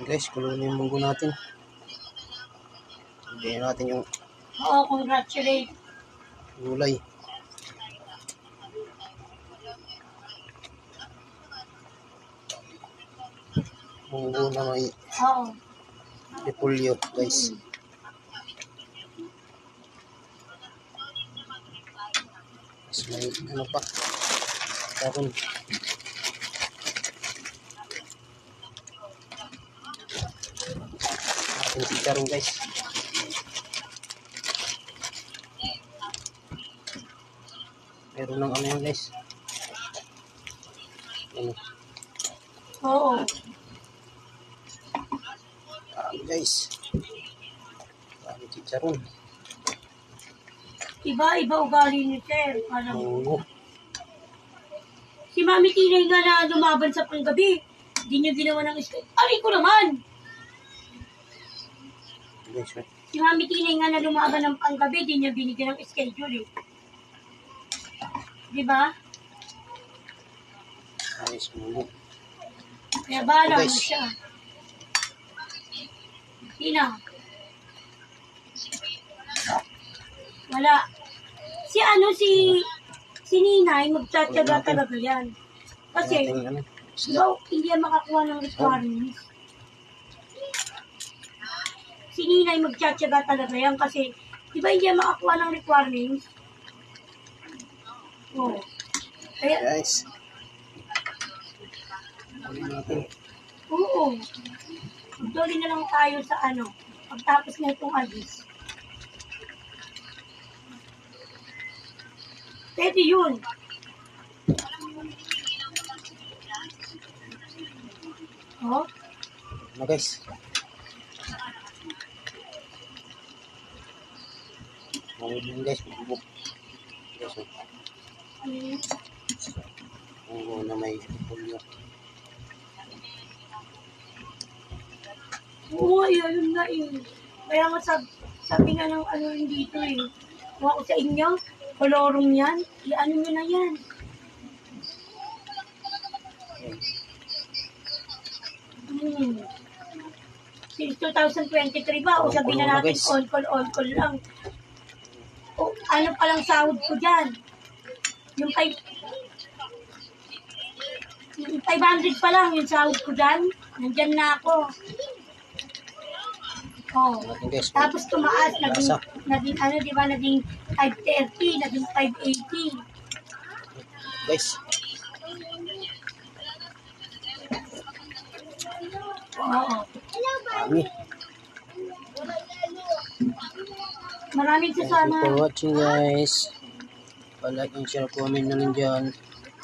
Guys, kulungan yung munggo natin. Hindi natin yung congratulate. gulay. Munggo na may repolyo, guys. Mas may ano pa. Tapos ating chicharon, guys. Meron ng ano yan, guys. Ano? Oo. Guys. Ating chicharon. Iba ugali ni Sir. Munggo. Si Mami Tinay nga na lumaban sa panggabi. Hindi niya ginawa ng schedule. Aray ko naman! Guys, Si Mami Tinay nga na lumaban ng panggabi, hindi niya binigyan ng schedule eh. Diba? guys, munggo. Kaya bahala mo Guys. siya. Sino? Wala. Si Ninay, magtsatsaga talaga yan. Kasi, Ating ano? hindi yan makakuha ng requirements. Si Ninay magtsatsaga talaga yan kasi, di ba hindi yan makakuha ng requirements? Oo. Kaya, Guys. Kulungan natin. oo. Magduli na lang tayo sa ano, pagtapos na itong agis. Pwede yun. Oh? Ano, guys? Munggo yun, guys. Munggo. Guys, munggo na may repolyo. Oo, yun na eh. Kaya nga sabi nga ng ano rin dito eh. Kung ako sa inyo, kolorong yan, i-ano nyo na yan. Since 2023 ba? O sabihin na natin, on call lang. O, ano palang sahod ko dyan? Yung 500 pa lang yung sahod ko dyan. Nandyan na ako. Oh. Guys, Tapos tumaas, naging ano, di ba, naging 530, naging 580. guys. Oo. Kami. Maraming Thank you kasama. for watching, guys. Pa-like and share, comment na lang dyan.